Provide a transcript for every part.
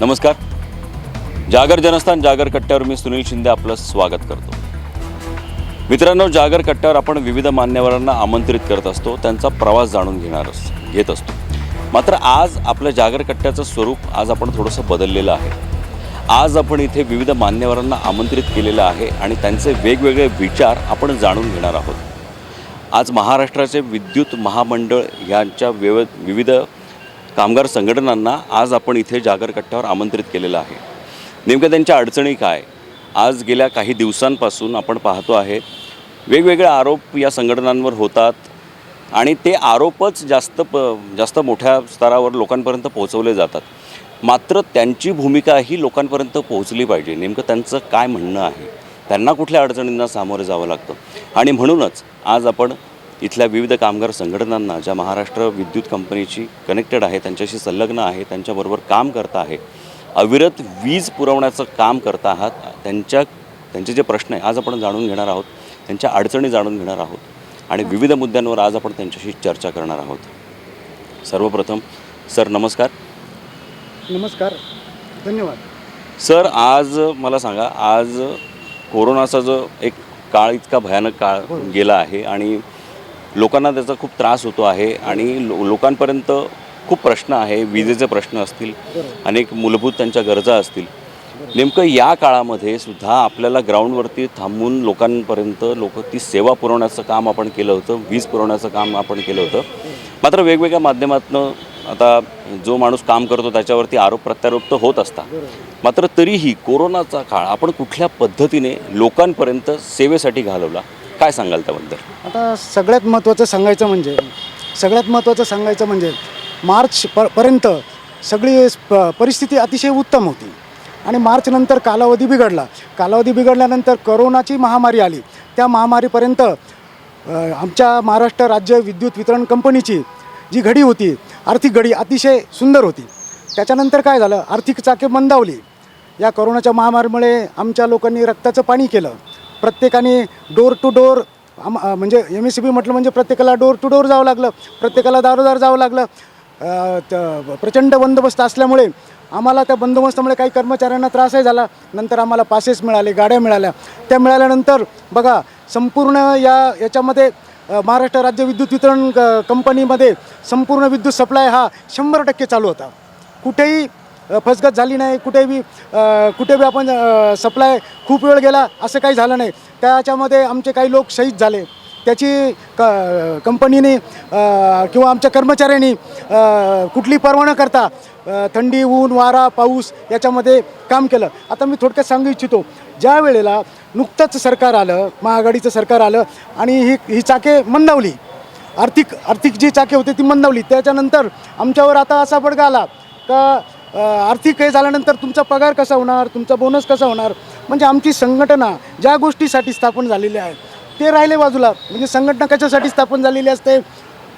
नमस्कार. जागर जनस्थान जागर कट्ट्यावर मी सुनील शिंदे आपलं स्वागत करतो. मित्रांनो, जागर कट्ट्यावर आपण विविध मान्यवरांना आमंत्रित करत असतो, त्यांचा प्रवास जाणून घेत असतो. मात्र आज आपल्या जागर कट्ट्याचं स्वरूप आज आपण थोडंसं बदललेलं आहे. आज आपण इथे विविध मान्यवरांना आमंत्रित केलेलं आहे आणि त्यांचे वेगवेगळे विचार आपण जाणून घेणार आहोत. आज महाराष्ट्राचे विद्युत महामंडळ यांच्या विविध कामगार संघटनांना आज आपण इथे जागर कट्ट्यावर आमंत्रित केलेलं आहे. नेमकं त्यांच्या अडचणी काय, आज गेल्या काही दिवसांपासून आपण पाहतो आहे वेगवेगळे आरोप या संघटनांवर होतात आणि ते आरोपच जास्त मोठ्या स्तरावर लोकांपर्यंत पोहोचवले जातात. मात्र त्यांची भूमिका ही लोकांपर्यंत पोहोचली पाहिजे. नेमकं त्यांचं काय म्हणणं आहे, त्यांना कुठल्या अडचणींना सामोरं जावं लागतं. आणि म्हणूनच आज आपण इथल्या विविध कामगार संघटनांना, ज्या महाराष्ट्र विद्युत कंपनीची कनेक्टेड आहे, त्यांच्याशी संलग्न आहे, त्यांच्याबरोबर काम करता आहे, अविरत वीज पुरवण्याचं काम करता आहात, त्यांचे जे प्रश्न आहे आज आपण जाणून घेणार आहोत, त्यांच्या अडचणी जाणून घेणार आहोत आणि विविध मुद्द्यांवर आज आपण त्यांच्याशी चर्चा करणार आहोत. सर्वप्रथम सर नमस्कार. नमस्कार, धन्यवाद. सर, आज मला सांगा, आज कोरोनाचा जो एक काळ, इतका भयानक काळ गेला आहे आणि लोकांना त्याचा खूप त्रास होतो आहे आणि लोकांपर्यंत खूप प्रश्न आहे. विजेचे प्रश्न असतील, अनेक मूलभूत त्यांच्या गरजा असतील. नेमकं या काळामध्ये सुद्धा आपल्याला ग्राउंडवरती थांबून लोकांपर्यंत ती सेवा पुरवण्याचं काम आपण केलं होतं, वीज पुरवण्याचं काम आपण केलं होतं. मात्र वेगवेगळ्या माध्यमातून आता जो माणूस काम करतो त्याच्यावरती आरोप प्रत्यारोप तर होत असतात. मात्र तरीही कोरोनाचा काळ आपण कुठल्या पद्धतीने लोकांपर्यंत सेवेसाठी घालवला, काय सांगाल त्याबद्दल? आता सगळ्यात महत्त्वाचं सांगायचं म्हणजे मार्च पर्यंत सगळी परिस्थिती अतिशय उत्तम होती आणि मार्चनंतर कालावधी बिघडल्यानंतर कोरोनाची महामारी आली. त्या महामारीपर्यंत आमच्या महाराष्ट्र राज्य विद्युत वितरण कंपनीची जी घडी होती, आर्थिक घडी अतिशय सुंदर होती. त्याच्यानंतर काय झालं, आर्थिक चाके मंदावली. या कोरोनाच्या महामारीमुळे आमच्या लोकांनी रक्ताचं पाणी केलं. प्रत्येकाने डोर टू डोर, म्हणजे MSCB म्हटलं म्हणजे प्रत्येकाला डोर टू डोर जावं लागलं, प्रत्येकाला दारोदार जावं लागलं. प्रचंड बंदोबस्त असल्यामुळे आम्हाला त्या बंदोबस्तामुळे काही कर्मचाऱ्यांना त्रासही झाला. नंतर आम्हाला पासेस मिळाले, गाड्या मिळाल्या. त्या मिळाल्यानंतर बघा, संपूर्ण याच्यामध्ये महाराष्ट्र राज्य विद्युत वितरण कंपनीमध्ये संपूर्ण विद्युत सप्लाय हा 100% चालू होता. कुठेही फसगत झाली नाही, कुठे बी आपण सप्लाय खूप वेळ गेला असं काही झालं नाही. त्याच्यामध्ये आमचे काही लोक शहीद झाले. त्याची कंपनीने किंवा आमच्या कर्मचाऱ्यांनी कुठली पर्वा न करता थंडी, ऊन, वारा, पाऊस याच्यामध्ये काम केलं. आता मी थोडक्यात सांगू इच्छितो, ज्या वेळेला नुकतंच सरकार आलं, महाआघाडीचं सरकार आलं आणि ही चाके मंदावली, आर्थिक जी चाके होती ती मंदावली. त्याच्यानंतर आमच्यावर आता असा बडगा आला का आर्थिक हे झाल्यानंतर तुमचा पगार कसा होणार, तुमचा बोनस कसा होणार. म्हणजे आमची संघटना ज्या गोष्टीसाठी स्थापन झालेली आहे ते राहिले बाजूला. म्हणजे संघटना कशासाठी स्थापन झालेली असते?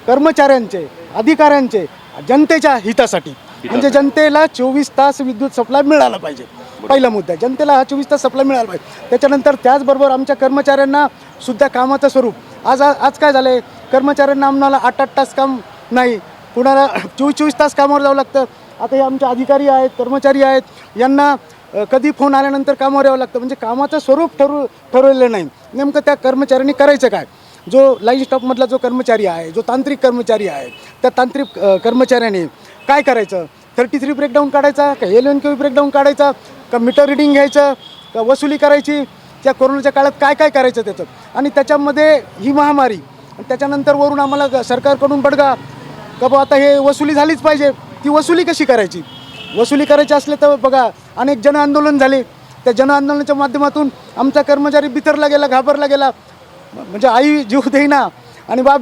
कर्मचाऱ्यांचे, अधिकाऱ्यांचे, जनतेच्या हितासाठी. म्हणजे जनतेला 24 तास विद्युत सप्लाय मिळाला पाहिजे. पहिला मुद्दा, जनतेला हा 24 तास सप्लाय मिळाला पाहिजे. त्याच्यानंतर त्याचबरोबर आमच्या कर्मचाऱ्यांना सुद्धा कामाचं स्वरूप आज काय झालं आहे, कर्मचाऱ्यांना आम्हाला 8-8 तास काम नाही, कुणाला 24 तास कामावर जावं लागतं. आता हे आमचे अधिकारी आहेत, कर्मचारी आहेत, यांना कधी फोन आल्यानंतर कामावर यावं लागतं. म्हणजे कामाचं स्वरूप ठरवलेलं नाही. नेमकं त्या कर्मचाऱ्यांनी करायचं काय? जो लाईन स्टॉपमधला जो कर्मचारी आहे, जो तांत्रिक कर्मचारी आहे, त्या तांत्रिक कर्मचाऱ्याने काय करायचं? 33 ब्रेकडाऊन काढायचा का, LNQ ब्रेकडाऊन काढायचा का, मीटर रिडिंग घ्यायचं का, वसुली करायची? त्या कोरोनाच्या काळात काय करायचं त्याचं? आणि त्याच्यामध्ये ही महामारी आणि त्याच्यानंतर वरून आम्हाला सरकारकडून बडगा का बा आता हे वसुली झालीच पाहिजे. ती वसुली कशी करायची? वसुली करायची असले तर बघा, अनेक जनआंदोलन झाले. त्या जनआंदोलनाच्या माध्यमातून आमचा कर्मचारी बिथरला गेला, घाबरला गेला. म्हणजे आई जीव देईना आणि बाप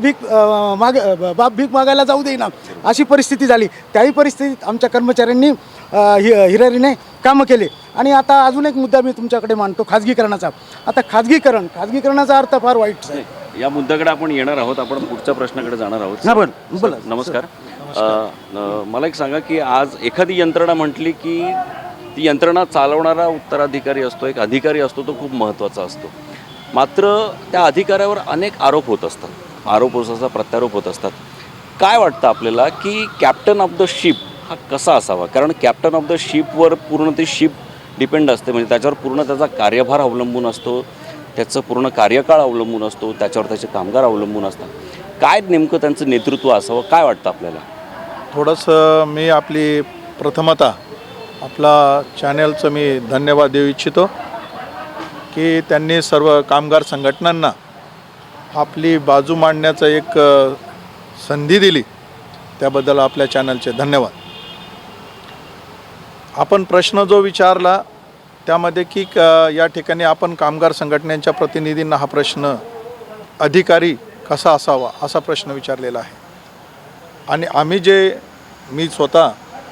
भीक मागायला जाऊ देईना, अशी परिस्थिती झाली. त्याही परिस्थितीत आमच्या कर्मचाऱ्यांनी हिरारीने कामं केले. आणि आता अजून एक मुद्दा मी तुमच्याकडे मांडतो, खाजगीकरणाचा. आता खाजगीकरणाचा अर्थ फार वाईट आहे. या मुद्द्याकडे आपण येणार आहोत, आपण पुढच्या प्रश्नाकडे जाणार आहोत. बोला. नमस्कार. मला एक सांगा की आज एखादी यंत्रणा म्हटली की ती यंत्रणा चालवणारा उत्तराधिकारी असतो, एक अधिकारी असतो, तो खूप महत्त्वाचा असतो. मात्र त्या अधिकाऱ्यावर अनेक आरोप होत असतात, प्रत्यारोप होत असतात. काय वाटतं आपल्याला की कॅप्टन ऑफ द शिप हा कसा असावा? कारण कॅप्टन ऑफ द शिपवर पूर्ण ते शिप डिपेंड असते, म्हणजे त्याच्यावर पूर्ण त्याचा कार्यभार अवलंबून असतो, त्याचं पूर्ण कार्यकाळ अवलंबून असतो, त्याच्यावर त्याचे कामगार अवलंबून असतात. काय नेमकं त्यांचं नेतृत्व असावं, काय वाटतं आपल्याला? थोडंसं मी आपली प्रथमतः आपला चॅनलचं मी धन्यवाद देऊ इच्छितो की त्यांनी सर्व कामगार संघटनांना आपली बाजू मांडण्याचं एक संधी दिली, त्याबद्दल आपल्या चॅनलचे धन्यवाद. आपण प्रश्न जो विचारला त्यामध्ये की या ठिकाणी आपण कामगार संघटनांच्या प्रतिनिधींना हा प्रश्न अधिकारी कसा असावा असा प्रश्न विचारलेला आहे. आणि मी स्वतः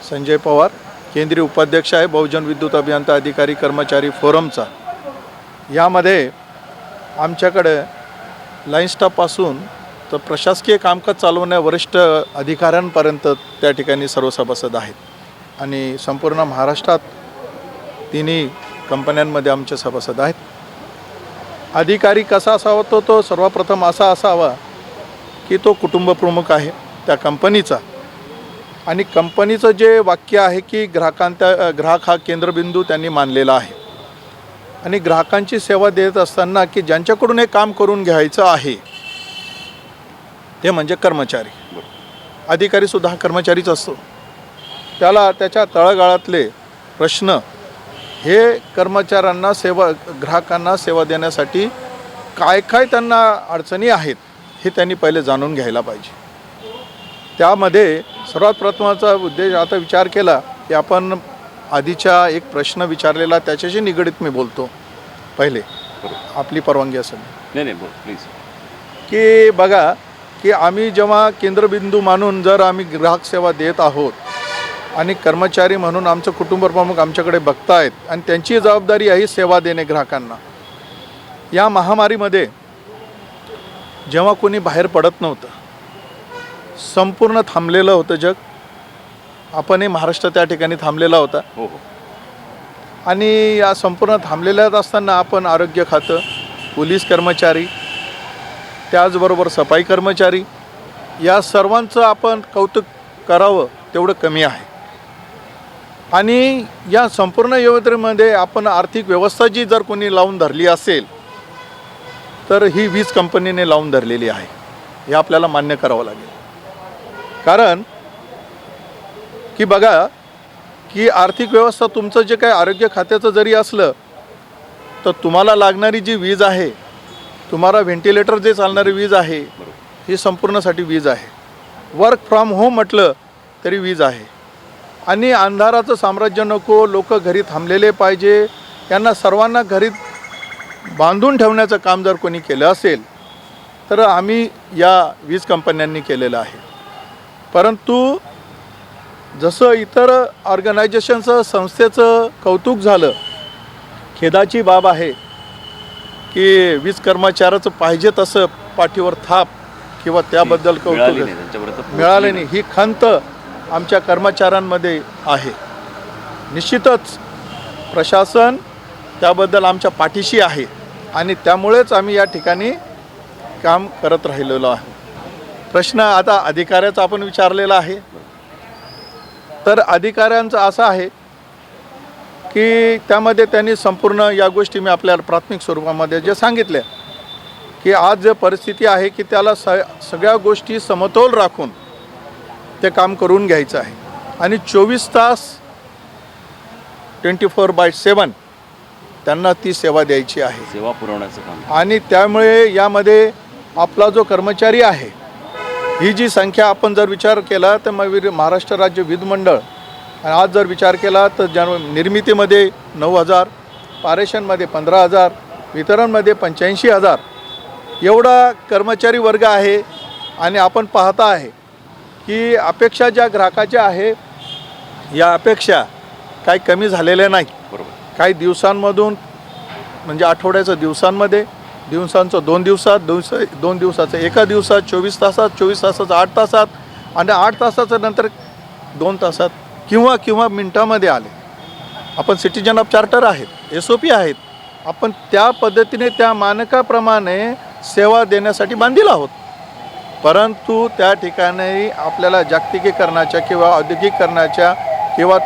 संजय पवार केंद्रीय उपाध्यक्ष आहे बहुजन विद्युत अभियंता अधिकारी कर्मचारी फोरमचा. यामध्ये आमच्याकडे लाईन स्टाफपासून तर प्रशासकीय कामकाज चालवण्या वरिष्ठ अधिकाऱ्यांपर्यंत त्या ठिकाणी सर्व सभासद आहेत. आणि संपूर्ण महाराष्ट्रात तिन्ही कंपन्यांमध्ये आमचे सभासद आहेत. अधिकारी कसा असावा तो सर्वप्रथम असा असावा की तो कुटुंबप्रमुख आहे त्या कंपनीचा. आणि कंपनीचं जे वाक्य आहे की ग्राहक हा केंद्रबिंदू त्यांनी मानलेला आहे. आणि ग्राहकांची सेवा देत असताना की ज्यांच्याकडून हे काम करून घ्यायचं आहे ते म्हणजे कर्मचारी. अधिकारीसुद्धा हा कर्मचारीच असतो. त्याला त्याच्या तळागाळातले प्रश्न हे कर्मचाऱ्यांना ग्राहकांना सेवा देण्यासाठी काय त्यांना अडचणी आहेत हे त्यांनी पहिले जाणून घ्यायला पाहिजे. त्यामध्ये सर्वात प्रथमचा उद्देश आता विचार केला की आपण आधीच्या एक प्रश्न विचारलेला त्याच्याशी निगडीत मी बोलतो पहिले, आपली परवानगी असेल. नाही बोल प्लीज. की बघा की आम्ही जेव्हा केंद्रबिंदू मानून जर आम्ही ग्राहक सेवा देत आहोत आणि कर्मचारी म्हणून आमचं कुटुंबप्रमुख आमच्याकडे बघतायत आणि त्यांची जबाबदारी आहे सेवा देणे ग्राहकांना. या महामारीमध्ये जेव्हा कोणी बाहेर पडत नव्हतं, संपूर्ण थांबलेलं होतं जग, आपणही महाराष्ट्र त्या ठिकाणी थांबलेला होता. हो. आणि या संपूर्ण थांबलेल्यात असताना आपण आरोग्य खातं, पोलीस कर्मचारी, त्याचबरोबर सफाई कर्मचारी या सर्वांचं आपण कौतुक करावं तेवढं कमी आहे. आणि या संपूर्ण योजनेमध्ये आपण आर्थिक व्यवस्था जी जर कोणी लावून धरली असेल तर ही वीज कंपनीने लावून धरलेली आहे, हे आपल्याला मान्य करावं लागेल. कारण की बघा की आर्थिक व्यवस्था तुमचं जे काही आरोग्य खात्याचं जरी असलं तर तुम्हाला लागणारी जी वीज आहे, तुम्हाला व्हेंटिलेटर जे चालणारी वीज आहे ही संपूर्णसाठी वीज आहे. वर्क फ्रॉम होम म्हटलं तरी वीज आहे. आणि अंधाराचं साम्राज्य नको, लोक घरी थांबलेले पाहिजे, यांना सर्वांना घरी बांधून ठेवण्याचं काम जर कोणी केलं असेल तर आम्ही या वीज कंपन्यांनी केलेलं आहे. परंतु जसं इतर ऑर्गनायझेशनचं संस्थेचं कौतुक झालं, खेदाची बाब आहे की वीज कर्मचाऱ्याचं पाहिजे तसं पाठीवर थाप किंवा त्याबद्दल कौतुक मिळाले नाही, ही खंत आमच्या कर्मचाऱ्यांमध्ये आहे. निश्चितच प्रशासन त्याबद्दल आमच्या पाठीशी आहे आणि त्यामुळेच आम्ही या ठिकाणी काम करत राहिलेलो आहे. प्रश्न आता अधिकाऱ्याचा आपण विचारलेला आहे. तर अधिकाऱ्यांचं असं आहे की त्यामध्ये त्यांनी संपूर्ण या गोष्टी मी आपल्याला प्राथमिक स्वरूपामध्ये जे सांगितल्या की आज जे परिस्थिती आहे की त्याला सगळ्या गोष्टी समतोल राखून ते काम करून घ्यायचं आहे. आणि 24 तास 24/7 त्यांना ती सेवा द्यायची आहे, सेवा पुरवण्याचं काम. आणि त्यामुळे यामध्ये आपला जो कर्मचारी आहे, ही जी संख्या आपण जर विचार केला तर महाराष्ट्र राज्य विद्युत मंडळ आणि आज जर विचार केला तर निर्मितीमध्ये 9,000, पारेषणमध्ये 15,000, वितरणमध्ये 85,000 एवढा कर्मचारी वर्ग आहे. आणि आपण पाहता आहे की अपेक्षा ज्या ग्राहकाच्या आहे या अपेक्षा काही कमी झालेल्या नाही. बरोबर. काही दिवसांमधून म्हणजे आठवड्याचं दिवसांमध्ये, दिवसांचं 2 दिवसात, 2 दिवसाचं 1 दिवसात, 24 तासात, 24 तासाचं 8 तासात आणि 8 तासाचं नंतर 2 तासात किंवा मिनटामध्ये आले. आपण सिटीजन ऑफ चार्टर आहेत, SOP आहेत, आपण त्या पद्धतीने त्या मानकाप्रमाणे सेवा देण्यासाठी बांधील आहोत. परंतु त्या ठिकाणी आपल्याला जागतिकीकरणाच्या किंवा औद्योगिकीकरणाच्या किंवा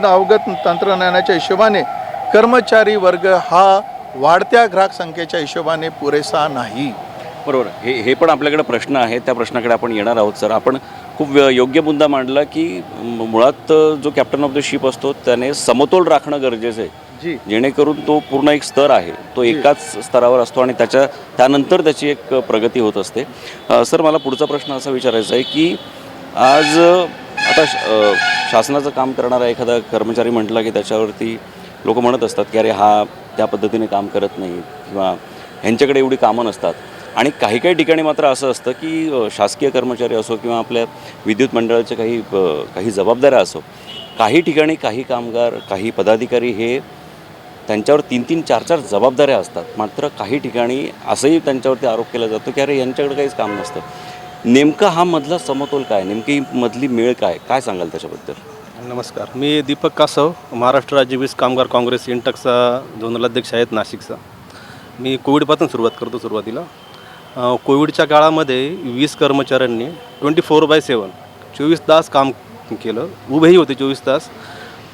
अवगत तंत्रज्ञानाच्या हिशोबाने कर्मचारी वर्ग हा वाढत्या ग्राहक संख्येच्या हिशोबाने पुरेसा नाही. बरोबर. हे पण आपल्याकडे प्रश्न आहे, त्या प्रश्नाकडे आपण येणार आहोत. सर, आपण खूप योग्य मुद्दा मांडला की मुळात जो कॅप्टन ऑफ द शिप असतो त्याने समतोल राखणं गरजेचं आहे, जी जेणेकरून तो पूर्ण एक स्तर आहे तो एकाच स्तरावर असतो आणि त्यानंतर त्याची एक प्रगती होत असते. सर, मला पुढचा प्रश्न असा विचारायचा आहे की आज आता शासनाचं काम करणारा एखादा कर्मचारी म्हटला की त्याच्यावरती लोक म्हणत असतात की अरे हा त्या पद्धतीने काम करत नाही किंवा ह्यांच्याकडे एवढी कामं नसतात. आणि काही काही ठिकाणी मात्र असं असतं की शासकीय कर्मचारी असो किंवा आपल्या विद्युत मंडळाचे काही जबाबदाऱ्या असो, काही ठिकाणी काही कामगार काही पदाधिकारी हे त्यांच्यावर 3-3, 4-4 जबाबदाऱ्या असतात. मात्र काही ठिकाणी असंही त्यांच्यावरती आरोप केला जातो की अरे यांच्याकडे काहीच काम नसतं. नेमका हा मधला समतोल काय, नेमकी मधली मेळ काय सांगाल त्याच्याबद्दल? नमस्कार, मी दीपक कासव, महाराष्ट्र राज्य वीज कामगार काँग्रेस इंटकचा झोनल अध्यक्ष आहेत नाशिकचा. मी कोविडपासून सुरुवात करतो. सुरुवातीला कोविडच्या काळामध्ये वीज कर्मचाऱ्यांनी 24/7 24 तास काम केलं, उभेही होते 24 तास.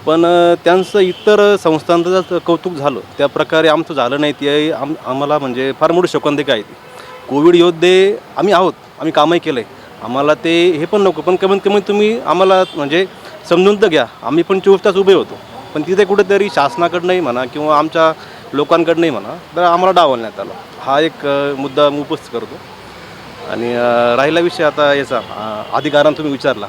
पण त्यांचं इतर संस्थांचं कौतुक झालं त्या प्रकारे आमचं झालं नाही. ते आम्हाला म्हणजे फार मोठी शोकांतिका आहे ती. कोविड योद्धे आम्ही आहोत, आम्ही कामही केलं आहे, आम्हाला ते हे पण नको, पण कमीत कमी तुम्ही आम्हाला म्हणजे समजून तर घ्या. आम्ही पण 24 तास उभे होतो, पण तिथे कुठेतरी शासनाकडनंही म्हणा किंवा आमच्या लोकांकडनंही म्हणा तर आम्हाला डावलण्यात आलं. हा एक मुद्दा मी उपस्थित करतो. आणि राहिला विषय आता याचा अधिकारांना तुम्ही विचारला.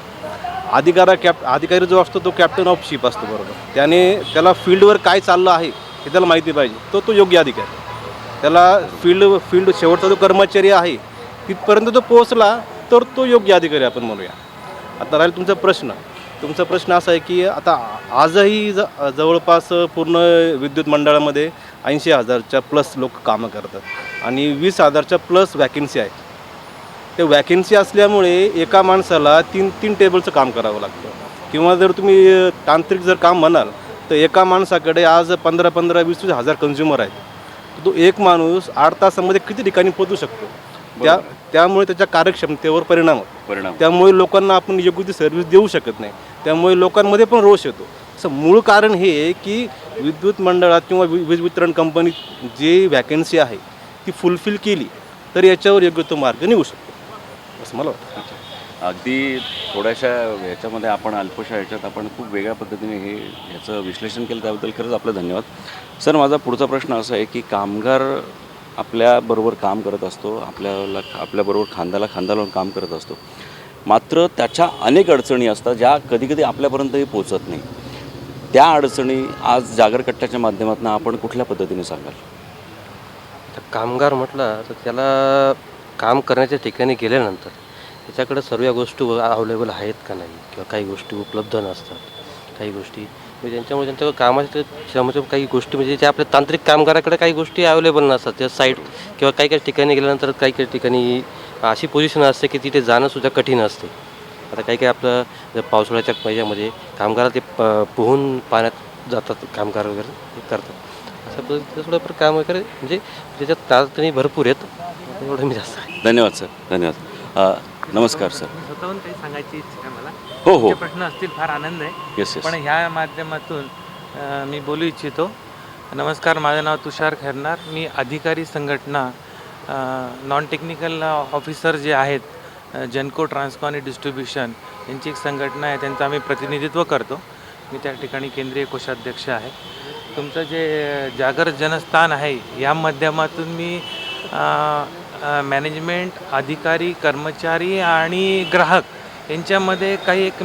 अधिकारी जो असतो तो कॅप्टन ऑफ शिप असतो, बरोबर. त्याला फील्डवर काय चाललं आहे हे त्याला माहिती पाहिजे. तो योग्य अधिकारी. त्याला फील्ड शेवटचा जो कर्मचारी आहे तिथपर्यंत तो पोहोचला तर तो योग्य अधिकारी आपण म्हणूया. आता राहील तुमचा प्रश्न असा आहे की आता आजही जवळपास पूर्ण विद्युत मंडळामध्ये 80,000च्या प्लस लोक कामं करतात आणि 20,000च्या प्लस वॅकेन्सी आहे. ते वॅकेन्सी असल्यामुळे एका माणसाला 3 टेबलचं काम करावं लागतं. किंवा जर तुम्ही तांत्रिक जर काम म्हणाल तर एका माणसाकडे आज 15,000, 20,000 कन्झ्युमर आहेत. तो एक माणूस 8 तासामध्ये किती ठिकाणी पोहोचू शकतो. त्यामुळे त्याच्या कार्यक्षमतेवर परिणाम होतो. त्यामुळे लोकांना आपण योग्य ती सर्व्हिस देऊ शकत नाही. त्यामुळे लोकांमध्ये पण रोष येतो. असं मूळ कारण हे आहे की विद्युत मंडळात किंवा वीज वितरण कंपनीत जी वॅकेन्सी आहे ती फुलफिल केली तर याच्यावर योग्य तो मार्ग निघू शकतो असं मला वाटतं. अगदी थोड्याशा ह्याच्यामध्ये आपण अल्पशा ह्याच्यात आपण खूप वेगळ्या पद्धतीने ह्याचं विश्लेषण केलं, त्याबद्दल खरंच आपलं धन्यवाद. सर, माझा पुढचा प्रश्न असा आहे की कामगार आपल्याबरोबर काम करत असतो, आपल्याबरोबर खांद्याला खांदा लावून काम करत असतो. मात्र त्याच्या अनेक अडचणी असतात ज्या कधीकधी आपल्यापर्यंतही पोचत नाही. त्या अडचणी आज जागरकट्ट्याच्या माध्यमातून आपण कुठल्या पद्धतीने सांगाल? तर कामगार म्हटलं तर त्याला काम करण्याच्या ठिकाणी गेल्यानंतर त्याच्याकडे सर्व गोष्टी अवेलेबल आहेत का नाही, किंवा काही गोष्टी उपलब्ध नसतात. काही गोष्टी म्हणजे त्यांच्यामुळे त्यांच्या कामाच्या श्रमाच्या काही गोष्टी म्हणजे ज्या आपल्या तांत्रिक कामगाराकडे काही गोष्टी अवेलेबल नसतात. त्या साईट किंवा काही काही ठिकाणी गेल्यानंतर काही काही ठिकाणी अशी पोझिशन असते की तिथे जाणंसुद्धा कठीण असते. आता काही काही आपलं जर पावसाळ्याच्या महिन्यामध्ये कामगार ते पोहून पाण्यात जातात, कामगार वगैरे हे करतात. अशा पद्धतीचं थोडंफार काम वगैरे म्हणजे त्याच्यात तातडणी भरपूर आहेत. एवढं मी जास्त आहे. धन्यवाद सर, धन्यवाद. नमस्कार सर. स्वतःहून काही सांगायची इच्छा आहे मला. हो. तुमचे प्रश्न असतील, फार आनंद आहे. येस. पण ह्या माध्यमातून मी बोलू इच्छितो. नमस्कार, माझं नाव तुषार खैरनार. मी अधिकारी संघटना नॉन टेक्निकल ऑफिसर जे आहेत जेनको ट्रान्सकॉन आणि डिस्ट्रीब्युशन यांची एक संघटना आहे, त्यांचं आम्ही प्रतिनिधित्व करतो. मी त्या ठिकाणी केंद्रीय कोषाध्यक्ष आहे. तुमचं जे जागर जनस्थान आहे या माध्यमातून मी मॅनेजमेंट, अधिकारी, कर्मचारी आणि ग्राहक यांच्यामध्ये काही एक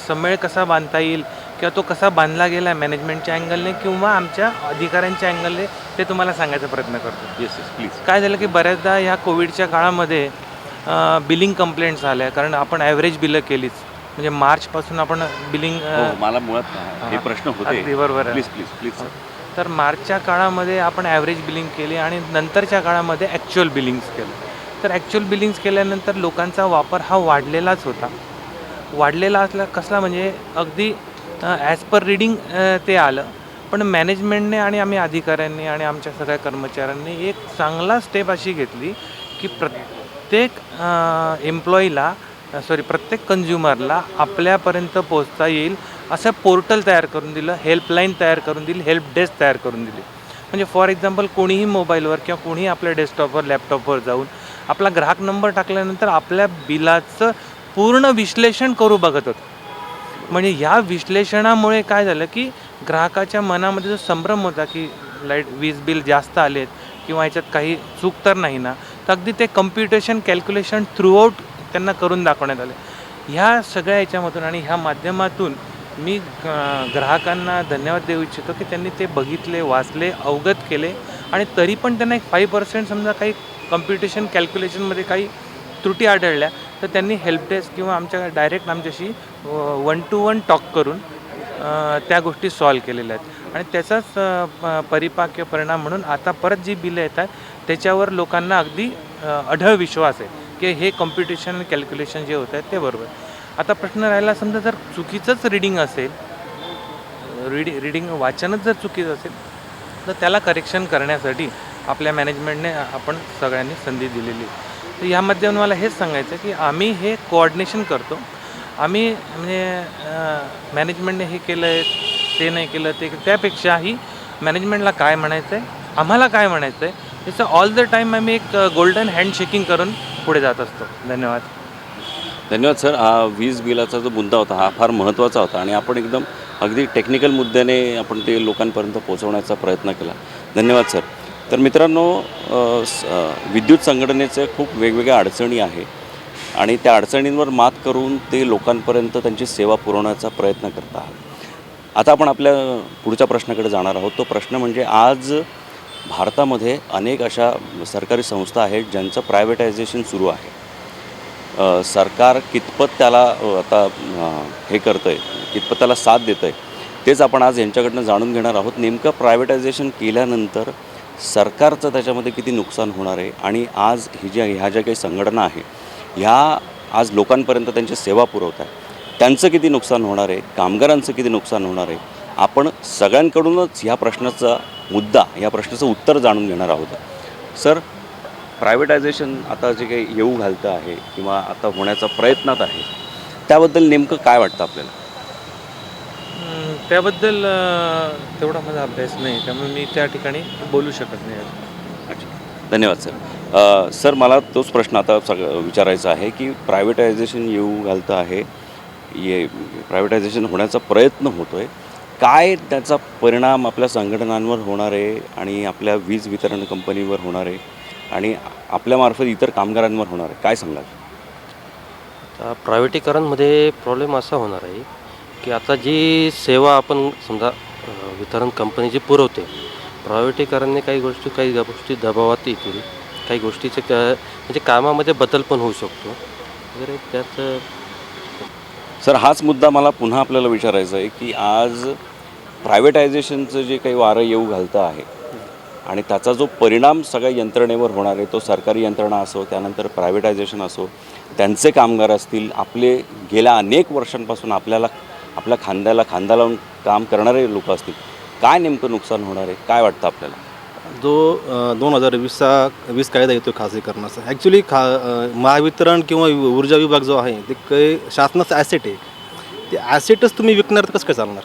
सममेळ कसा बांधता येईल किंवा तो कसा बांधला गेला आहे मॅनेजमेंटच्या अँगलने किंवा आमच्या अधिकाऱ्यांच्या अँगलने ते तुम्हाला सांगायचा प्रयत्न करतो. Yes please. काय झालं की बऱ्याचदा ह्या कोविडच्या काळामध्ये बिलिंग कंप्लेंट्स आल्या, कारण आपण ॲव्हरेज बिलं केलीच. म्हणजे मार्चपासून आपण बिलिंग मला मुळात हे प्रश्न होते. बरोबर आहे. Please sir. तर मार्चच्या काळामध्ये आपण ॲव्हरेज बिलिंग केली आणि नंतरच्या काळामध्ये ॲक्च्युअल बिलिंग्स केलं. तर ॲक्च्युअल बिलिंग्स केल्यानंतर लोकांचा वापर हा वाढलेलाच होता. वाढलेला असला कसला म्हणजे अगदी ॲज पर रीडिंग ते आलं. पण मॅनेजमेंटने आणि आम्ही अधिकाऱ्यांनी आणि आमच्या सगळ्या कर्मचाऱ्यांनी एक चांगला स्टेप अशी घेतली की प्रत्येक एम्प्लॉईला प्रत्येक कन्झ्युमरला आपल्यापर्यंत पोहोचता येईल असं पोर्टल तयार करून दिलं, हेल्पलाईन तयार करून दिली, हेल्प डेस्क तयार करून दिली. म्हणजे फॉर एक्झाम्पल कोणीही मोबाईलवर किंवा कोणीही आपल्या डेस्कटॉपवर लॅपटॉपवर जाऊन आपला ग्राहक नंबर टाकल्यानंतर आपल्या बिलाचं पूर्ण विश्लेषण करू बघत होतं. म्हणजे ह्या विश्लेषणामुळे काय झालं की ग्राहकाच्या मनामध्ये जो संभ्रम होता की वीज बिल जास्त आलेत किंवा याच्यात काही चूक तर नाही ना, तर अगदी ते कम्प्युटेशन कॅल्क्युलेशन थ्रूआउट त्यांना करून दाखवण्यात आले. ह्या सगळ्या याच्यामधून आणि ह्या माध्यमातून मी ग्राहकांना धन्यवाद देऊ इच्छितो की त्यांनी ते बघितले, वाचले, अवगत केले आणि तरी पण त्यांना एक 5% समजा काही कम्प्युटेशन कॅल्क्युलेशनमध्ये काही त्रुटी आढळल्या तर त्यांनी हेल्प डेस्क किंवा डायरेक्ट आमच्याशी 1-to-1 टॉक करून त्या गोष्टी सॉल्व केलेल्या आहेत. आणि त्याचाच परिपाक्य परिणाम म्हणून आता परत जी बिलं येतात त्याच्यावर लोकांना अगदी अढळ विश्वास आहे की हे कॉम्प्युटेशन आणि कॅल्क्युलेशन जे होत आहेत ते बरोबर. आता प्रश्न राहिला, समजा जर चुकीचंच रिडिंग असेल, रिडिंग वाचनच जर चुकीचं असेल तर त्याला करेक्शन करण्यासाठी आपल्या मॅनेजमेंटने आपण सगळ्यांनी संधी दिलेली. तर ह्या माध्यमातून मला हेच सांगायचं की आम्ही हे कोऑर्डिनेशन करतो. आम्ही म्हणजे मॅनेजमेंटने हे केलं आहे, ते नाही केलं, ते त्यापेक्षाही मॅनेजमेंटला काय म्हणायचं आहे, आम्हाला काय म्हणायचं आहे, याचं ऑल द टाईम आम्ही एक गोल्डन हँडशेकिंग करून पुढे जात असतो. धन्यवाद. धन्यवाद सर. हा वीज बिलाचा जो मुद्दा होता हा फार महत्त्वाचा होता आणि आपण एकदम अगदी टेक्निकल मुद्द्याने आपण ते लोकांपर्यंत पोहोचवण्याचा प्रयत्न केला. धन्यवाद सर. तर मित्रांनो, विद्युत संघटनेचे खूप वेगवेगळ्या अडचणी आहे आणि त्या अडचणींवर मात करून ते लोकांपर्यंत त्यांची सेवा पुरवण्याचा प्रयत्न करत आहात. आता आपण आपल्या पुढच्या प्रश्नाकडे जाणार आहोत. तो प्रश्न म्हणजे आज भारतामध्ये अनेक अशा सरकारी संस्था आहेत ज्यांचं प्रायव्हेटायझेशन सुरू आहे. सरकार कितपत त्याला आता हे करतं आहे, कितपत त्याला साथ देतं आहे, तेच आपण आज यांच्याकडनं जाणून घेणार आहोत. नेमकं प्रायव्हेटायझेशन केल्यानंतर सरकारचं त्याच्यामध्ये किती नुकसान होणार आहे आणि आज ह्या ज्या काही संघटना आहे ह्या आज लोकांपर्यंत त्यांची सेवा पुरवत आहे, त्यांचं किती नुकसान होणार आहे, कामगारांचं किती नुकसान होणार आहे, आपण सगळ्यांकडूनच ह्या प्रश्नाचा मुद्दा, या प्रश्नाचं उत्तर जाणून घेणार आहोत. सर, प्रायव्हेटायझेशन आता जे काही येऊ घालतं आहे किंवा आता होण्याचा प्रयत्नात आहे त्याबद्दल नेमकं काय वाटतं आपल्याला? त्याबद्दल तेवढा माझा अभ्यास नाही, त्यामुळे मी त्या ठिकाणी बोलू शकत नाही. अच्छा, धन्यवाद सर. सर, मला तोच प्रश्न आता विचारायचा आहे की प्रायव्हेटायझेशन येऊ घालतं आहे, प्रायव्हेटायझेशन होण्याचा प्रयत्न होतो आहे, काय त्याचा परिणाम आपल्या संघटनांवर होणार आहे आणि आपल्या वीज वितरण कंपनीवर होणार आहे आणि आपल्यामार्फत इतर कामगारांवर होणार आहे, काय सांगाल? आता प्रायव्हेटीकरणमध्ये प्रॉब्लेम असा होणार आहे की आता जी सेवा आपण समजा वितरण कंपनी जी पुरवते, प्रायव्हेटीकरणने काही गोष्टी दबावात येतील, काही गोष्टीचे म्हणजे कामामध्ये बदल पण होऊ शकतो वगैरे. त्यात सर, हाच मुद्दा मला पुन्हा आपल्याला विचारायचा आहे की आज प्रायव्हेटायझेशनचं जे काही वारं येऊ घालतं आहे आणि त्याचा जो परिणाम सगळ्या यंत्रणेवर होणार आहे, तो सरकारी यंत्रणा असो, त्यानंतर प्रायव्हेटायझेशन असो, त्यांचे कामगार असतील, आपले गेल्या अनेक वर्षांपासून आपल्या खांद्याला खांदा लावून काम करणारे लोक असतील, काय नेमकं नुकसान होणार आहे, काय वाटतं आपल्याला? जो 2020 कायदा येतो खाजगीकरणाचा, ॲक्च्युली महावितरण किंवा ऊर्जा विभाग जो आहे ते काही शासनाचं ॲसेट आहे. ते ॲसेटच तुम्ही विकणार तर कसं काय चालणार?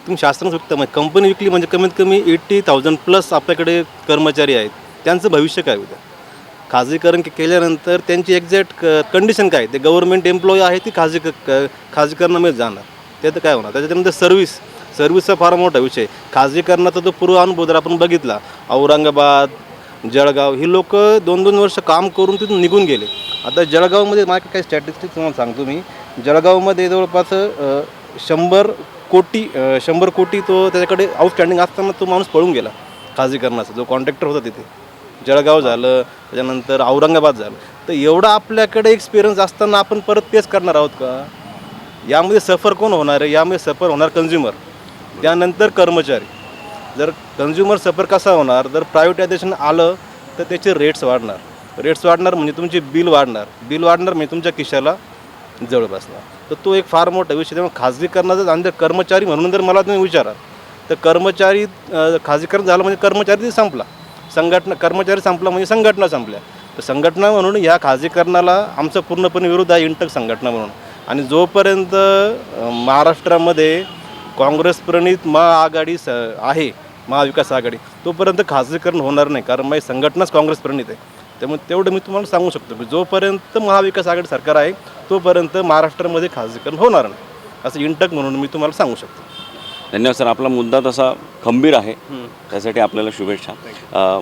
तुम्ही शासनाचं विकता, म्हणजे कंपनी विकली म्हणजे कमीत कमी 80,000+ आपल्याकडे कर्मचारी आहेत, त्यांचं भविष्य काय होतं? खाजगीकरण केल्यानंतर त्यांची एक्झॅक्ट कंडिशन काय? ते गव्हर्नमेंट एम्प्लॉई आहे ती खाजगीकरणामध्ये जाणार, ते तर काय होणार? त्याच्यानंतर सर्व्हिसचा फार मोठा विषय. खाजगीकरणाचा जो पूर्व अनुभव जर आपण बघितला, औरंगाबाद, जळगाव, ही लोक 2-2 वर्ष काम करून तिथून निघून गेले. आता जळगावमध्ये माझ्या काही स्टॅटिस्टिक्स तुम्हाला सांगतो मी. जळगावमध्ये जवळपास 100 कोटी तो त्याच्याकडे आउटस्टँडिंग असताना तो माणूस पळून गेला खाजगीकरणाचा, जो कॉन्ट्रॅक्टर होता तिथे. जळगाव झालं, त्याच्यानंतर औरंगाबाद झालं. तर एवढा आपल्याकडे एक्सपिरियन्स असताना आपण परत तेच करणार आहोत का? यामध्ये सफर कोण होणार आहे? यामध्ये सफर होणार कन्झ्युमर, त्यानंतर कर्मचारी. जर कन्झ्युमर सफर कसा होणार? जर प्रायव्हेटायझेशन आलं तर त्याचे रेट्स वाढणार म्हणजे तुमचे बिल वाढणार म्हणजे तुमच्या खिशाला जवळ बसणार. तर तो एक फार मोठा विषय. त्यामुळे खाजगीकरणाचा आणि कर्मचारी म्हणून जर मला तुम्ही विचारा तर खाजगीकरण झालं म्हणजे कर्मचारी संपला, कर्मचारी संपला म्हणजे संघटना संपल्या. तर संघटना म्हणून या खाजगीकरणाला आमचा पूर्णपणे विरोध आहे, इंटक संघटना म्हणून. आणि जोपर्यंत महाराष्ट्रामध्ये काँग्रेस प्रणित महाआघाडी आहे, महाविकास आघाडी, तोपर्यंत खाजगीकरण होणार नाही. कारण माझी संघटनाच काँग्रेस प्रणित आहे. त्यामुळे तेवढं मी तुम्हाला सांगू शकतो की जोपर्यंत महाविकास आघाडी सरकार आहे तोपर्यंत महाराष्ट्रामध्ये खाजगीकरण होणार नाही, असं इंटक म्हणून मी तुम्हाला सांगू शकतो. धन्यवाद सर. आपला मुद्दा तसा खंबीर आहे, त्यासाठी आपल्याला शुभेच्छा.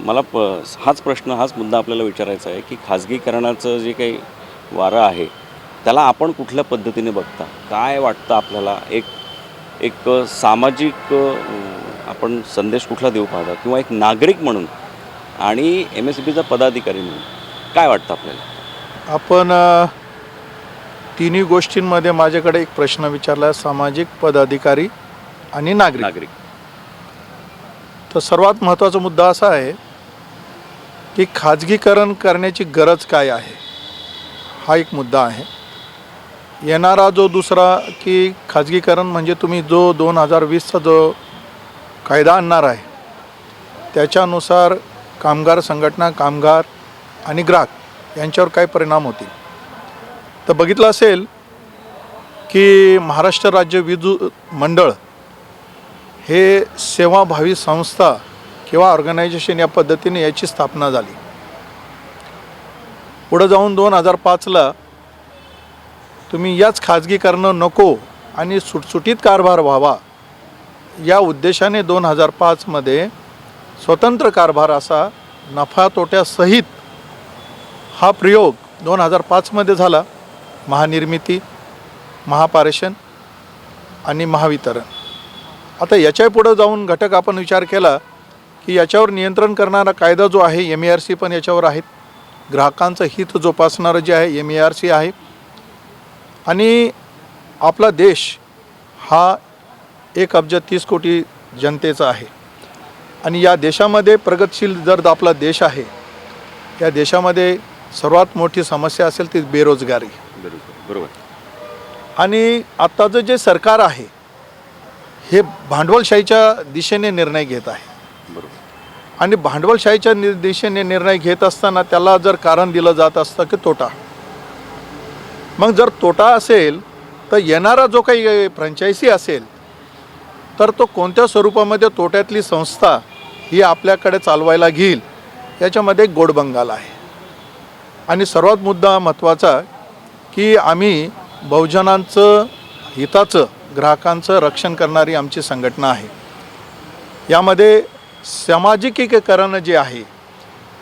मला हाच प्रश्न, हाच मुद्दा आपल्याला विचारायचा आहे की खाजगीकरणाचं जे काही वारं आहे त्याला आपण कुठल्या पद्धतीने बघता, काय वाटतं आपल्याला? एक सामाजिक आपण संदेश कुठला देऊ पाहता, किंवा एक नागरिक म्हणून आणि MSEBचा पदाधिकारी म्हणून काय वाटतं आपल्याला? आपण तिन्ही गोष्टींमध्ये माझ्याकडे एक प्रश्न विचारला, सामाजिक, पदाधिकारी आणि नागरिक. तर सर्वात महत्त्वाचा मुद्दा असा आहे की खाजगीकरण करण्याची गरज काय आहे, हा एक मुद्दा आहे. येणारा जो दुसरा की खाजगीकरण म्हणजे तुम्ही जो 2020चा जो कायदा आणणार आहे त्याच्यानुसार कामगार संघटना, कामगार आणि ग्राहक यांच्यावर काय परिणाम होतील. तर बघितलं असेल की महाराष्ट्र राज्य वीज मंडळ हे सेवाभावी संस्था किंवा ऑर्गनायझेशन या पद्धतीने याची स्थापना झाली. पुढं जाऊन 2005ला तुम्ही याच खाजगीकरण नको आणि सुटसुटीत कारभार व्हावा या उद्देशाने 2005मध्ये स्वतंत्र कारभार असा नफा तोट्यासहित हा प्रयोग 2005मध्ये झाला. महानिर्मिती, महापारेषण आणि महावितरण. आता याच्या पुढं जाऊन घटक आपण विचार केला की याच्यावर नियंत्रण करणारा कायदा जो आहे MERC पण याच्यावर आहेत. ग्राहकांचं हित जोपासणारं जे आहे MERC आहे. आणि आपला देश हा 1,30,00,00,000 जनतेचा आहे. आणि या देशामध्ये प्रगतशील जर आपला देश आहे, या देशामध्ये सर्वात मोठी समस्या असेल ती बेरोजगारी. बरोबर. आणि आत्ताचं जे सरकार आहे हे भांडवलशाहीच्या दिशेने निर्णय घेत आहे. बरोबर. आणि भांडवलशाहीच्या दिशेने निर्णय घेत असताना त्याला जर कारण दिलं जात असतं की तोटा. मग जर तोटा असेल तर येणारा जो काही फ्रँचायझी असेल तर तो कोणत्या स्वरूपामध्ये तोट्यातली संस्था ही आपल्याकडे चालवायला घेईल याच्यामध्ये गोडबंगाल आहे. आणि सर्वात मुद्दा महत्त्वाचा की आम्ही बहुजनांचं हिताचं, ग्राहकांचं रक्षण करणारी आमची संघटना आहे. यामध्ये सामाजिकीकरण जे आहे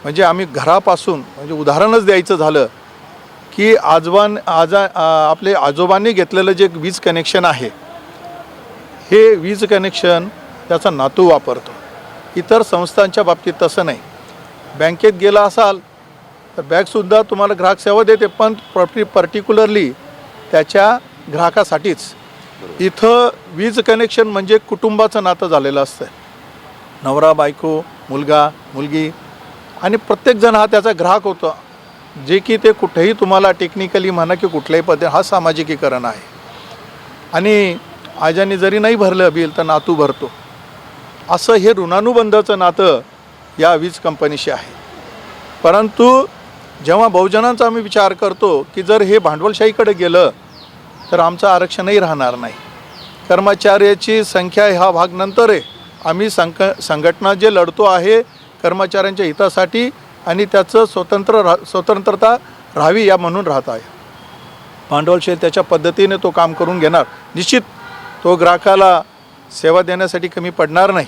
म्हणजे आम्ही घरापासून, म्हणजे उदाहरणच द्यायचं झालं की आपले आजोबांनी घेतलेलं जे वीज कनेक्शन आहे हे वीज कनेक्शन त्याचा नातू वापरतो. इतर संस्थांच्या बाबतीत तसं नाही. बँकेत गेला असाल तर बँकसुद्धा तुम्हाला ग्राहक सेवा देते, पण पर्टिक्युलरली त्याच्या ग्राहकासाठीच. इथं वीज कनेक्शन म्हणजे कुटुंबाचं नातं झालेलं असतं. नवरा, बायको, मुलगा, मुलगी आणि प्रत्येकजण हा त्याचा ग्राहक होतो. जे की ते कुठेही तुम्हाला टेक्निकली म्हणा की कुठल्याही पद्धती, हा सामाजिकीकरण आहे. आणि आजाने जरी नाही भरलं बिल तर नातू भरतो, असं हे ऋणानुबंधाचं नातं या वीज कंपनीशी आहे. परंतु जेव्हा बहुजनांचा आम्ही विचार करतो की जर हे भांडवलशाहीकडे गेलं तर आमचं आरक्षणही राहणार नाही. कर्मचाऱ्याची संख्या हा भाग नंतर आहे. आम्ही संघटना जे लढतो आहे कर्मचाऱ्यांच्या हितासाठी आणि त्याचं स्वतंत्रता राहावी या म्हणून राहत आहे. भांडवलशाही त्याच्या पद्धतीने तो काम करून घेणार. निश्चित तो ग्राहकाला सेवा देण्यासाठी कमी पडणार नाही.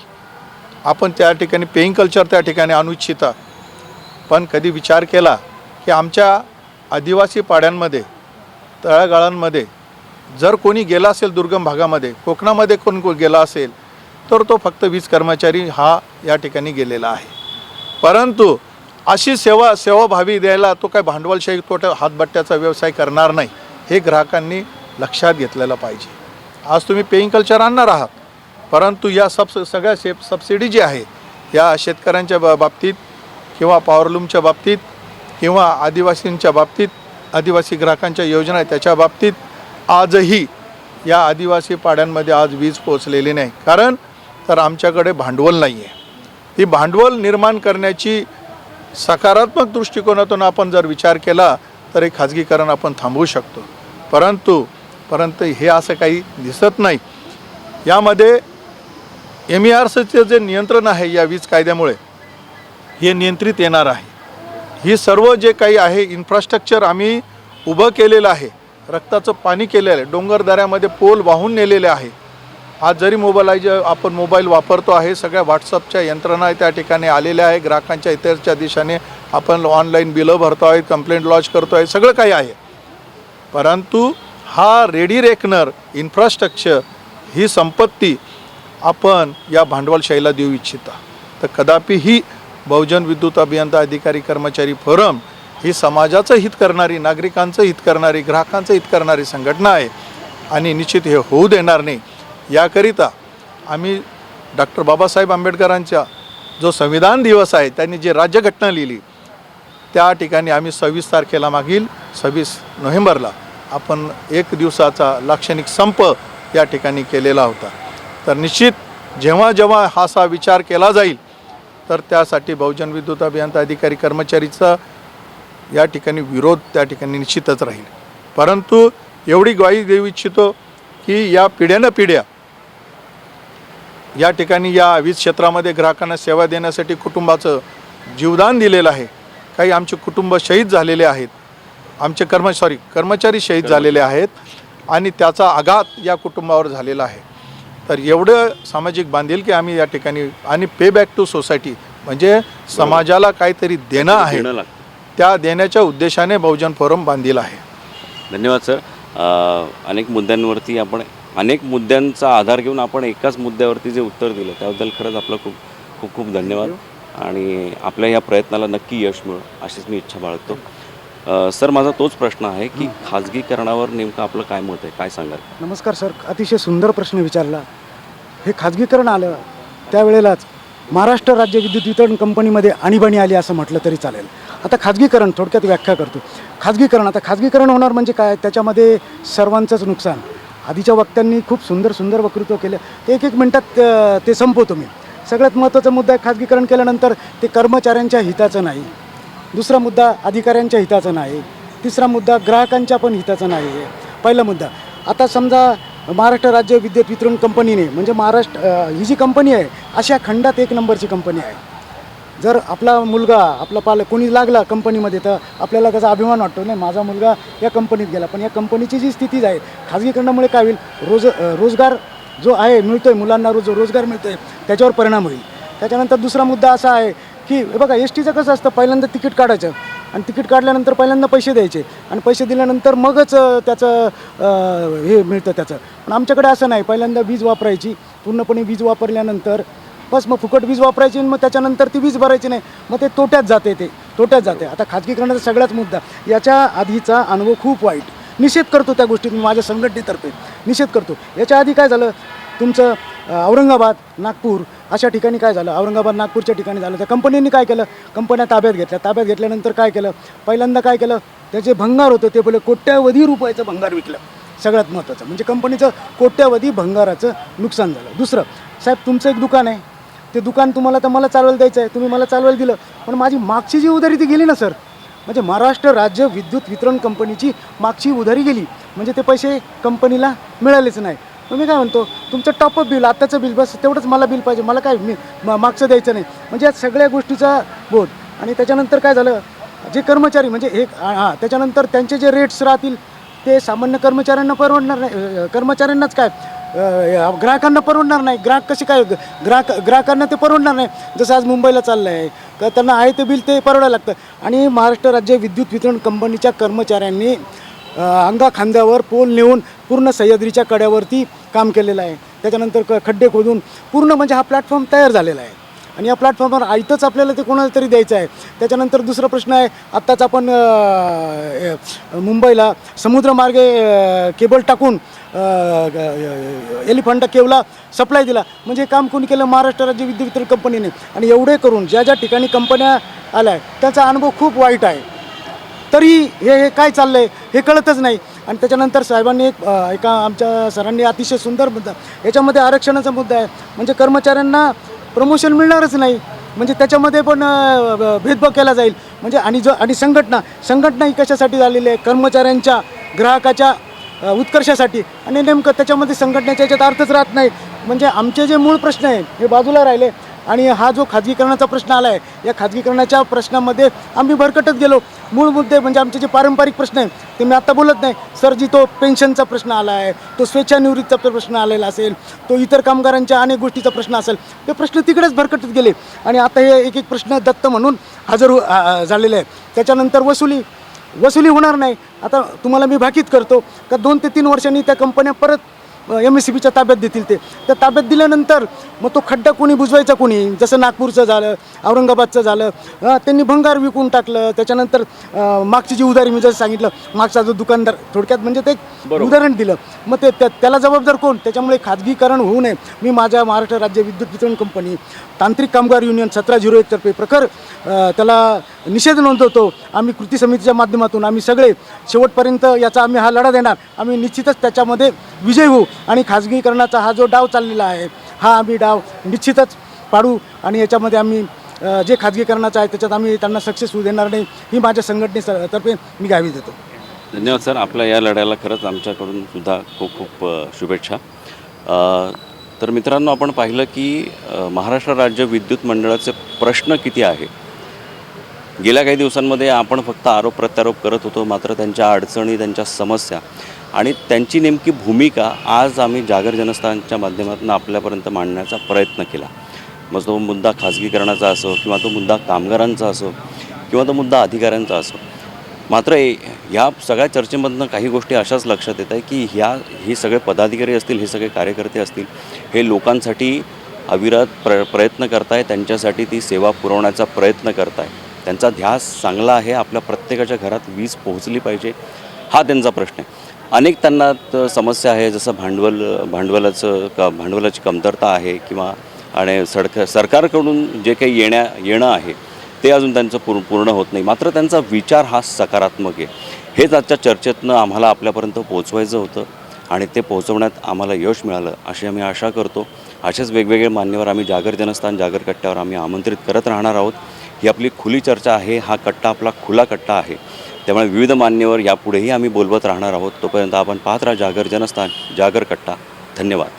आपण त्या ठिकाणी पेईंग कल्चर त्या ठिकाणी आणू इच्छिता. पण कधी विचार केला की आमच्या आदिवासी पाड्यांमध्ये, तळागाळांमध्ये जर कोणी गेला असेल, दुर्गम भागामध्ये, कोकणामध्ये कोण गेला असेल तर तो फक्त वीज कर्मचारी हा या ठिकाणी गेलेला आहे. परंतु अशी सेवाभावी द्यायला तो काय भांडवलशाही तोट्या हातबट्ट्याचा व्यवसाय करणार नाही, हे ग्राहकांनी लक्षात घेतलेलं पाहिजे. आज तुम्ही पेईंग कल्चर आणणार आहात, परंतु या सगळ्या सबसिडी जी आहे या शेतकऱ्यांच्या बाबतीत किंवा पॉवरलूमच्या बाबतीत किंवा आदिवासींच्या बाबतीत, आदिवासी ग्राहकांच्या योजना आहे त्याच्या बाबतीत आजही या आदिवासी पाड्यांमध्ये आज वीज पोचलेली नाही. कारण तर आमच्याकडे भांडवल नाही आहे. ती भांडवल निर्माण करण्याची सकारात्मक दृष्टिकोनातून आपण जर विचार केला तर हे खाजगीकरण आपण थांबवू शकतो. परंतु हे असं काही दिसत नाही. यामध्ये MERCचे जे नियंत्रण आहे या वीज कायद्यामुळे हे नियंत्रित येणार आहे. ही सर्व जे काही आहे इन्फ्रास्ट्रक्चर आम्ही उभं केलेलं आहे, रक्ताचं पाणी केलेलं आहे, डोंगरदऱ्यामध्ये पोल वाहून नेलेले आहे. आज जरी आपण मोबाईल वापरतो आहे, सगळ्या व्हॉट्सअपच्या यंत्रणा त्या ठिकाणी आलेल्या आहे. ग्राहकांच्या हिताच्या दिशेने आपण ऑनलाईन बिलं भरतो आहे, कंप्लेंट लॉन्च करतो आहे, सगळं काही आहे. परंतु हा रेडी रेकनर इन्फ्रास्ट्रक्चर ही संपत्ती आपण या भांडवलशाहीला देऊ इच्छिता तर कदापि ही बहुजन विद्युत अभियंता अधिकारी कर्मचारी फोरम ही समाजाचं हित करणारी, नागरिकांचं हित करणारी, ग्राहकांचं हित करणारी संघटना आहे आणि निश्चित हे होऊ देणार नाही. याकरिता आम्ही डॉक्टर बाबासाहेब आंबेडकरांचा जो संविधान दिवस आहे, त्यांनी जे राज्यघटना लिहिली त्या ठिकाणी आम्ही 26 तारखेला मागील 26 नोव्हेंबरला आपण 1 दिवसाचा लाक्षणिक संप या ठिकाणी केलेला होता. तर निश्चित जेव्हा हा असा विचार केला जाईल तर त्यासाठी बहुजन विद्युत अभियंता अधिकारी कर्मचारीचा या ठिकाणी विरोध त्या ठिकाणी निश्चितच राहील. परंतु एवढी ग्वाही देऊ इच्छितो की या पिढ्या या ठिकाणी या वीज क्षेत्रामध्ये ग्राहकांना सेवा देण्यासाठी कुटुंबाचं जीवदान दिलेलं आहे. काही आमचे कुटुंब शहीद झालेले आहेत, आमचे कर्मचारी शहीद झालेले आहेत आणि त्याचा आघात या कुटुंबावर झालेला आहे. तर एवढं सामाजिक बांधिलकी आम्ही या ठिकाणी आणि पे बॅक टू सोसायटी म्हणजे समाजाला काहीतरी देणं आहे, त्या देण्याच्या उद्देशाने बहुजन फोरम बांधील आहे. धन्यवाद सर. अनेक मुद्द्यांचा आधार घेऊन आपण एकाच मुद्द्यावरती जे उत्तर दिलं त्याबद्दल खरंच आपलं खूप खूप धन्यवाद आणि आपल्या या प्रयत्नाला नक्की यश मिळो अशीच मी इच्छा बाळगतो. सर, माझा तोच प्रश्न आहे की खाजगीकरणावर नेमकं आपलं काय मत आहे, काय सांगाल? नमस्कार सर, अतिशय सुंदर प्रश्न विचारला. हे खाजगीकरण आलं त्यावेळेलाच महाराष्ट्र राज्य विद्युत वितरण कंपनीमध्ये आणीबाणी आली असं म्हटलं तरी चालेल. आता खाजगीकरण थोडक्यात व्याख्या करतो. खाजगीकरण होणार म्हणजे काय, त्याच्यामध्ये सर्वांचंच नुकसान. आधीच्या वक्त्यांनी खूप सुंदर वक्तृत्व केलं, ते एक मिनटात ते संपवतो मी. सगळ्यात महत्त्वाचा मुद्दा आहे, खाजगीकरण केल्यानंतर ते कर्मचाऱ्यांच्या हिताचं नाही. दुसरा मुद्दा अधिकाऱ्यांच्या हिताचा नाही. तिसरा मुद्दा ग्राहकांच्या पण हिताचा नाही आहे. पहिला मुद्दा, आता समजा महाराष्ट्र राज्य विद्युत वितरण कंपनीने म्हणजे ही जी कंपनी आहे अशा खंडात 1 नंबरची कंपनी आहे. जर आपला मुलगा आपला पालक कोणी लागला कंपनीमध्ये तर आपल्याला त्याचा अभिमान वाटतो, नाही माझा मुलगा या कंपनीत गेला. पण या कंपनीची जी स्थिती आहे खाजगीकरणामुळे काय होईल, रोजगार जो आहे मिळतो आहे मुलांना, रोजगार मिळतो आहे त्याच्यावर परिणाम होईल. त्याच्यानंतर दुसरा मुद्दा असा आहे की बघा STचं कसं असतं, पहिल्यांदा तिकीट काढायचं आणि तिकीट काढल्यानंतर पहिल्यांदा पैसे द्यायचे आणि पैसे दिल्यानंतर मगच त्याचं हे मिळतं त्याचं. पण आमच्याकडे असं नाही, पहिल्यांदा वीज वापरायची, पूर्णपणे वीज वापरल्यानंतर बस मग फुकट वीज वापरायची आणि मग त्याच्यानंतर ती वीज भरायची नाही, मग ते तोट्यात जाते. आता खाजगीकरणाचा सगळ्याच मुद्दा, याच्या आधीचा अनुभव खूप वाईट, निषेध करतो त्या गोष्टीत मी माझ्या संघटनेतर्फे निषेध करतो. याच्या आधी काय झालं तुमचं औरंगाबाद, नागपूर अशा ठिकाणी काय झालं, औरंगाबाद नागपूरच्या ठिकाणी झालं. त्या कंपनींनी काय केलं, कंपन्या ताब्यात घेतल्यानंतर काय केलं, पहिल्यांदा काय केलं, त्याचे भंगार होतं ते बोले कोट्यावधी रुपयाचं भंगार विकलं. सगळ्यात महत्त्वाचं म्हणजे कंपनीचं कोट्यावधी भंगाराचं नुकसान झालं. दुसरं, साहेब तुमचं एक दुकान आहे, ते दुकान तुम्हाला तर मला चालवायला द्यायचं आहे, तुम्ही मला चालवायला दिलं, पण माझी मागची जी उधारी ती गेली ना सर. म्हणजे महाराष्ट्र राज्य विद्युत वितरण कंपनीची मागची उधारी गेली म्हणजे ते पैसे कंपनीला मिळालेच नाही. मग मी काय म्हणतो, तुमचं टॉपअप बिल, आत्ताचं बिल, बस तेवढंच मला बिल पाहिजे, मला काय मागचं द्यायचं नाही. म्हणजे या सगळ्या गोष्टीचा बोध. आणि त्याच्यानंतर काय झालं, जे कर्मचारी म्हणजे त्याच्यानंतर त्यांचे जे रेट्स राहतील ते सामान्य कर्मचाऱ्यांना परवडणार नाही. कर्मचाऱ्यांनाच काय, ग्राहकांना परवडणार नाही. ग्राहक कसे काय, ग्राहकांना ते परवडणार नाही. जसं आज मुंबईला चाललं आहे तर त्यांना आहे ते बिल ते परवडायला लागतं. आणि महाराष्ट्र राज्य विद्युत वितरण कंपनीच्या कर्मचाऱ्यांनी अंगाखांद्यावर पोल नेऊन पूर्ण सह्याद्रीच्या कड्यावरती काम केलेलं आहे. त्याच्यानंतर खड्डे खोदून पूर्ण म्हणजे हा प्लॅटफॉर्म तयार झालेला आहे आणि या प्लॅटफॉर्मवर आयतंच आपल्याला ते कोणाला तरी द्यायचं आहे. त्याच्यानंतर दुसरा प्रश्न आहे, आत्ताच आपण मुंबईला समुद्रमार्गे केबल टाकून एलिफंटा केवला सप्लाय दिला. म्हणजे काम कोणी केलं, महाराष्ट्र राज्य विद्युत वितरण कंपनीने. आणि एवढे करून ज्या ठिकाणी कंपन्या आल्या त्याचा अनुभव खूप वाईट आहे. तरी हे काय चाललं आहे हे कळतच नाही. आणि त्याच्यानंतर साहेबांनी एका आमच्या सरांनी अतिशय सुंदर मुद्दा, याच्यामध्ये आरक्षणाचा मुद्दा आहे. म्हणजे कर्मचाऱ्यांना प्रमोशन मिळणारच नाही. म्हणजे त्याच्यामध्ये पण भेदभाव केला जाईल. म्हणजे आणि संघटना ही कशासाठी झालेली आहे? कर्मचाऱ्यांच्या, ग्राहकाच्या उत्कर्षासाठी. आणि नेमकं त्याच्यामध्ये संघटनेच्या याच्यात अर्थच राहत नाही. म्हणजे आमचे जे मूळ प्रश्न आहे हे बाजूला राहिले आणि हा जो खाजगीकरणाचा प्रश्न आला आहे, या खाजगीकरणाच्या प्रश्नामध्ये आम्ही भरकटत गेलो. मूळ मुद्दे म्हणजे आमचे जे पारंपरिक प्रश्न आहे ते मी आत्ता बोलत नाही सर. जी तो पेन्शनचा प्रश्न आला आहे, तो स्वेच्छानिवृत्तीचा प्रश्न आलेला असेल, तो इतर कामगारांच्या अनेक गोष्टीचा प्रश्न असेल, ते प्रश्न तिकडेच भरकटत गेले. आणि आता हे एक एक प्रश्न दत्त म्हणून हजर झालेले आहे. त्याच्यानंतर वसुली होणार नाही. आता तुम्हाला मी भाकीत करतो का 2 ते 3 वर्षांनी त्या कंपन्या परत MSCBच्या ताब्यात देतील. त्या ताब्यात दिल्यानंतर मग तो खड्डा कोणी बुजवायचा कोणी? जसं नागपूरचं झालं, औरंगाबादचं झालं, त्यांनी भंगार विकून टाकलं. त्याच्यानंतर मागची जी उधारी मी जसं सांगितलं, मागचा जो दुकानदार, थोडक्यात म्हणजे ते उदाहरण दिलं. मग त्याला जबाबदार कोण? त्याच्यामुळे खाजगीकरण होऊ नये. मी माझ्या महाराष्ट्र राज्य विद्युत वितरण कंपनी तांत्रिक कामगार युनियन 1701 तर्फे प्रखर त्याला निषेध नोंदवतो. आम्ही कृती समितीच्या माध्यमातून आम्ही सगळे शेवटपर्यंत याचा आम्ही हा लढा देणार. आम्ही निश्चितच त्याच्यामध्ये विजय होऊ आणि खाजगीकरणाचा हा जो डाव चाललेला आहे हा आम्ही डाव निश्चितच पाडू. आणि याच्यामध्ये आम्ही जे खाजगीकरणाचं आहे त्याच्यात आम्ही त्यांना सक्सेस होऊ देणार नाही, ही माझ्या संघटनेतर्फे मी ग्वाही देतो. धन्यवाद सर. आपल्या या लढ्याला खरंच आमच्याकडून सुद्धा खूप खूप शुभेच्छा. तर मित्रांनो, आपण पाहिलं की महाराष्ट्र राज्य विद्युत मंडळाचे प्रश्न किती आहे. गेल्या काही दिवसांमध्ये आपण फक्त आरोप प्रत्यारोप करत होतो, मात्र त्यांच्या अडचणी, त्यांच्या समस्या आणि त्यांची नेमकी भूमिका आज आम्ही जागर जनस्थानच्या माध्यमातून आपल्यापर्यंत मांडण्याचा प्रयत्न केला. मग तो मुद्दा खाजगीकरणाचा असो किंवा तो मुद्दा कामगारांचा असो किंवा तो मुद्दा अधिकाऱ्यांचा असो. मात्र ह्या सगळ्या चर्चेमधनं काही गोष्टी अशाच लक्षात येत आहे की हे सगळे पदाधिकारी असतील, हे सगळे कार्यकर्ते असतील, हे लोकांसाठी अविरत प्रयत्न करताय, त्यांच्यासाठी ती सेवा पुरवण्याचा प्रयत्न करताय. त्यांचा ध्यास चांगला आहे, आपल्या प्रत्येकाच्या घरात वीज पोहोचली पाहिजे, हा त्यांचा प्रश्न आहे. अनेक त्यांना समस्या आहे, जसं भांडवलाची कमतरता आहे किंवा आणि सरकारकडून जे काही येणं आहे ते अजून त्यांचं पूर्ण होत नाही. मात्र त्यांचा विचार हा सकारात्मक आहे. हेच आजच्या चर्चेतनं आम्हाला आपल्यापर्यंत पोहोचवायचं होतं आणि ते पोहोचवण्यात आम्हाला यश मिळालं अशी आम्ही आशा करतो. असेच वेगवेगळे मान्यवर आम्ही जागर जनस्थान, जागर कट्ट्यावर आम्ही आमंत्रित करत राहणार आहोत. ही आपली खुली चर्चा आहे, हा कट्टा आपला खुला कट्टा आहे. त्यामुळे विविध मान्यवर यापुढेही आम्ही बोलवत राहणार आहोत. तोपर्यंत आपण पाहत राहा जागर जनस्थान, जागर कट्टा. धन्यवाद.